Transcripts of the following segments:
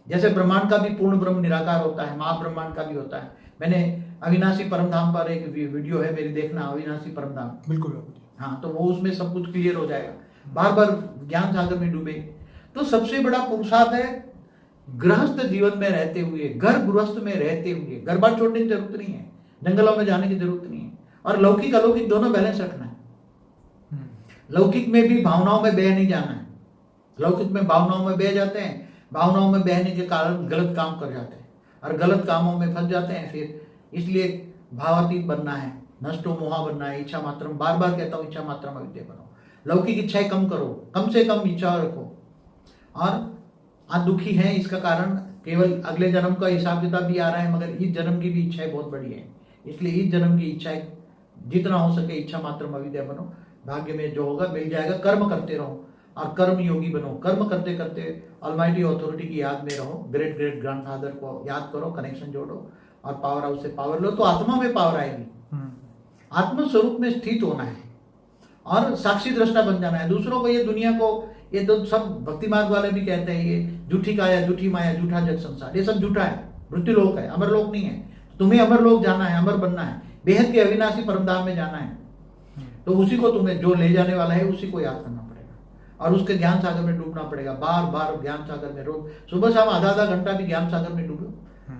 जैसे ब्रह्मांड का भी पूर्ण ब्रह्म निराकार होता है, महाब्रह्मांड का भी होता है। मैंने अविनाशी परमधाम पर एक वीडियो है मेरी, देखना, अविनाशी परमधाम। बिल्कुल। हाँ, तो वो उसमें सब कुछ क्लियर हो जाएगा। बार बार ज्ञान सागर में डूबे। तो सबसे बड़ा पुरुषार्थ है गृहस्थ जीवन में रहते हुए, घर गृहस्थ में रहते हुए, घर बार छोड़ने की जरूरत नहीं है, जंगलों में जाने की जरूरत नहीं है, और लौकिक अलौकिक दोनों बैलेंस रखना है। लौकिक में भी भावनाओं में बह नहीं जाना है। लौकिक में भावनाओं में बह जाते हैं, भावनाओं में बहने के कारण गलत काम कर जाते हैं और गलत कामों में फंस जाते हैं। फिर इसलिए भावातीत बनना है, नष्टो मोहा बनना है, इच्छा मात्रम, बार बार कहता हूँ, इच्छा मात्रम अविद्या बनो। लौकिक इच्छाएं कम करो, कम से कम इच्छा रखो। और आज दुखी है, इसका कारण केवल अगले जन्म का हिसाब किताब भी आ रहा है, मगर इस जन्म की भी इच्छाएं बहुत बड़ी है। इसलिए इस जन्म की इच्छाएं जितना हो सके इच्छा मात्रम अविद्या बनो। भाग्य में जो होगा मिल जाएगा। कर्म करते रहो और कर्म योगी बनो। कर्म करते करते ऑलमाइटी अथॉरिटी की याद में रहो, ग्रेट ग्रेट ग्रैंडफादर को याद करो, कनेक्शन जोड़ो और पावर हाउस से पावर लो, तो आत्मा में पावर आएगी। आत्म स्वरूप में स्थित होना है और साक्षी दृष्टा बन जाना है। दूसरों को, ये दुनिया को, ये तो सब भक्ति मार्ग वाले भी कहते हैं, ये झूठी काया, झूठी माया, झूठा जग संसार, ये सब झूठा है, मृत्यु लोक है, अमर लोक नहीं है। तुम्हें अमर लोक जाना है, अमर बनना है, बेहद के अविनाशी परमधाम में जाना है। तो उसी को तुम्हें, जो ले जाने वाला है, उसी को याद करना पड़ेगा और उसके ज्ञान सागर में डूबना पड़ेगा। बार बार ज्ञान सागर में, रोज सुबह शाम आधा आधा घंटा भी ज्ञान सागर में डूबो,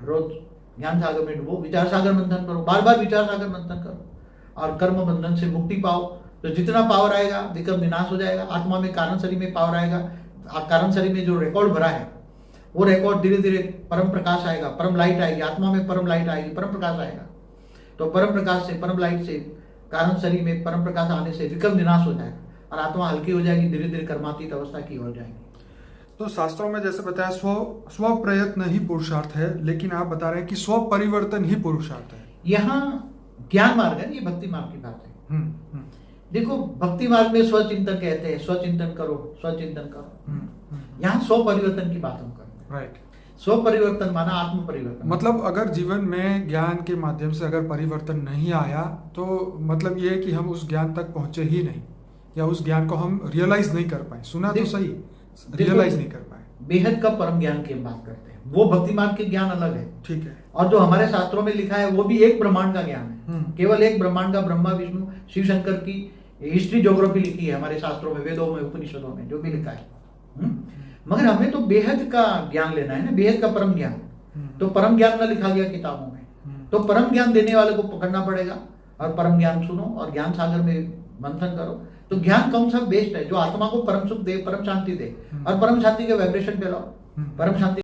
रोज ज्ञान सागर में डूबो, विचार सागर मंथन करो, बार बार विचार सागर मंथन करो और कर्म बंधन से मुक्ति पाओ। तो जितना पावर आएगा विक्रम विनाश हो जाएगा। आत्मा में, कारण शरीर में पावर आएगा। कारण शरीर में जो रिकॉर्ड भरा है वो रिकॉर्ड धीरे धीरे परम प्रकाश आएगा, परम लाइट आएगी, आत्मा में परम लाइट आएगी, परम प्रकाश आएगा। तो परम प्रकाश से, परम लाइट से, कारण शरीर में परम प्रकाश आने से विक्रम विनाश हो जाएगा और आत्मा हल्की हो जाएगी, धीरे धीरे कर्मातीत अवस्था की हो जाएगी। तो शास्त्रों में जैसे बताया स्व प्रयत्न ही पुरुषार्थ है, लेकिन आप बता रहे हैं कि स्व परिवर्तन ही पुरुषार्थ है। यहाँ ज्ञान मार्ग है, ये भक्ति मार्ग की बात है। देखो, भक्ति मार्ग में स्वचिंतन कहते हैं, स्वचिंतन करो, स्वचिंतन करो। यहाँ स्व परिवर्तन की बात हम कर रहे हैं। राइट। स्व परिवर्तन माना आत्म परिवर्तन। मतलब अगर जीवन में ज्ञान के माध्यम से अगर परिवर्तन नहीं आया तो मतलब ये है कि हम उस ज्ञान तक पहुंचे ही नहीं, या उस ज्ञान को हम रियलाइज नहीं कर पाए। सुना तो सही, रियलाइज नहीं कर पाए। बेहद का परम ज्ञान की हम बात करते हैं, वो भक्ति मार्ग के ज्ञान अलग है। ठीक है। और जो हमारे शास्त्रों में लिखा है वो भी एक ब्रह्मांड का ज्ञान है। केवल एक ब्रह्मांड का, ब्रह्मा विष्णु शिव शंकर की हिस्ट्री ज्योग्राफी लिखी है हमारे शास्त्रों में, वेदों में, उपनिषदों में, जो भी लिखा है। मगर हमें तो बेहद का ज्ञान लेना है ना, बेहद का परम ज्ञान। तो परम ज्ञान ना लिखा गया किताबों में, तो परम ज्ञान देने वाले को पकड़ना पड़ेगा और परम ज्ञान सुनो और ज्ञान सागर में मंथन करो। तो ज्ञान कौन सा बेस्ट है, जो आत्मा को परम सुख दे, परम शांति दे और परम शांति के वाइब्रेशन फैलाओ, परम शांति